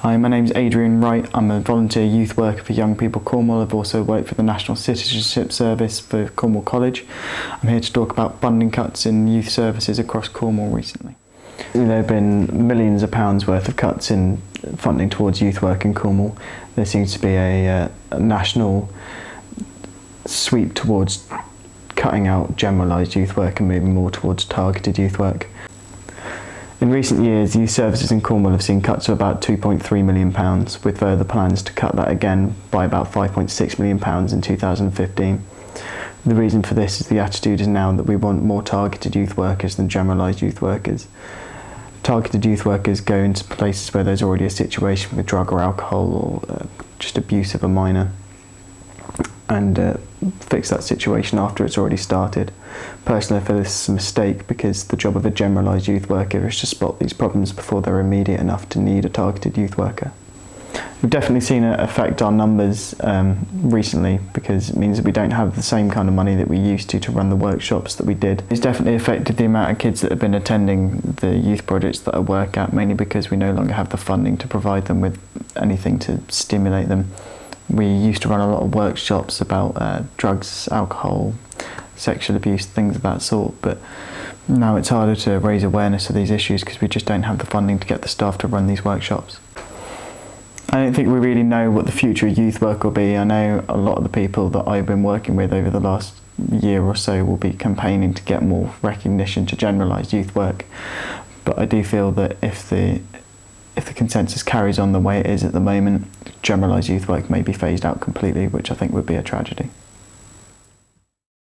Hi, my name's Adrian Wright. I'm a volunteer youth worker for Young People Cornwall. I've also worked for the National Citizenship Service for Cornwall College. I'm here to talk about funding cuts in youth services across Cornwall recently. There have been millions of pounds worth of cuts in funding towards youth work in Cornwall. There seems to be a national sweep towards cutting out generalised youth work and moving more towards targeted youth work. In recent years, youth services in Cornwall have seen cuts of about £2.3 million, with further plans to cut that again by about £5.6 million in 2015. The reason for this is the attitude is now that we want more targeted youth workers than generalised youth workers. Targeted youth workers go into places where there's already a situation with drug or alcohol or just abuse of a minor, and fix that situation after it's already started. Personally, I feel this is a mistake because the job of a generalised youth worker is to spot these problems before they're immediate enough to need a targeted youth worker. We've definitely seen it affect our numbers recently, because it means that we don't have the same kind of money that we used to run the workshops that we did. It's definitely affected the amount of kids that have been attending the youth projects that I work at, mainly because we no longer have the funding to provide them with anything to stimulate them. We used to run a lot of workshops about drugs, alcohol, sexual abuse, things of that sort, but now it's harder to raise awareness of these issues because we just don't have the funding to get the staff to run these workshops. I don't think we really know what the future of youth work will be. I know a lot of the people that I've been working with over the last year or so will be campaigning to get more recognition to generalised youth work, but I do feel that if the consensus carries on the way it is at the moment, generalised youth work may be phased out completely, which I think would be a tragedy.